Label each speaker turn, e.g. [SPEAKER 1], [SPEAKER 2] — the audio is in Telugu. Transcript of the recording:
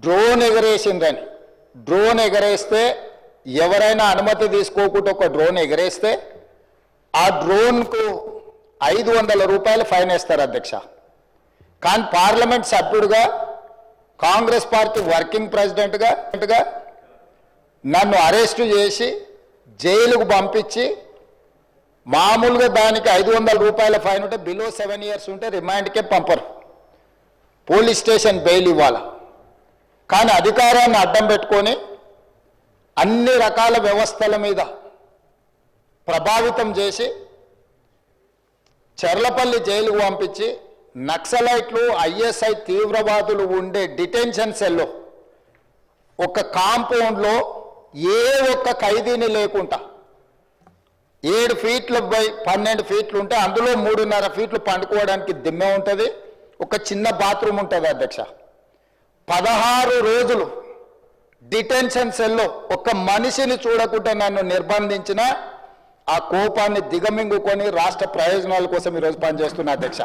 [SPEAKER 1] డ్రోన్ ఎగరేసిందని, డ్రోన్ ఎగరేస్తే ఎవరైనా అనుమతి తీసుకోకుండా ఒక డ్రోన్ ఎగరేస్తే ఆ డ్రోన్కు 500 రూపాయలు ఫైన్ వేస్తారు అధ్యక్ష. కానీ పార్లమెంట్ సభ్యుడిగా, కాంగ్రెస్ పార్టీ వర్కింగ్ ప్రెసిడెంట్గా నన్ను అరెస్టు చేసి జైలుకు పంపించి మామూలుగా దానికి 500 రూపాయల ఫైన్ ఉంటే బిలో 7 ఇయర్స్ ఉంటే రిమాండ్కే పంపరు, పోలీస్ స్టేషన్ బెయిల్ ఇవ్వాలి. కానీ అధికారాన్ని అడ్డం పెట్టుకొని అన్ని రకాల వ్యవస్థల మీద ప్రభావితం చేసి చెర్లపల్లి జైలుకు పంపించి నక్సలైట్లు, ఐఎస్ఐ తీవ్రవాదులు ఉండే డిటెన్షన్ సెల్లో ఒక కాంపౌండ్లో ఏ ఒక్క ఖైదీని లేకుండా 7 ఫీట్ల బై 12 ఫీట్లు ఉంటే అందులో 3.5 ఫీట్లు పండుకోవడానికి దిమ్మె ఉంటుంది, ఒక చిన్న బాత్రూమ్ ఉంటుంది అధ్యక్ష. 16 రోజులు డిటెన్షన్ సెల్లో ఒక్క మనిషిని చూడకుండా నన్ను నిర్బంధించిన ఆ కోపాన్ని దిగమింగుకొని రాష్ట్ర ప్రయోజనాల కోసం ఈరోజు పనిచేస్తున్నా అధ్యక్ష.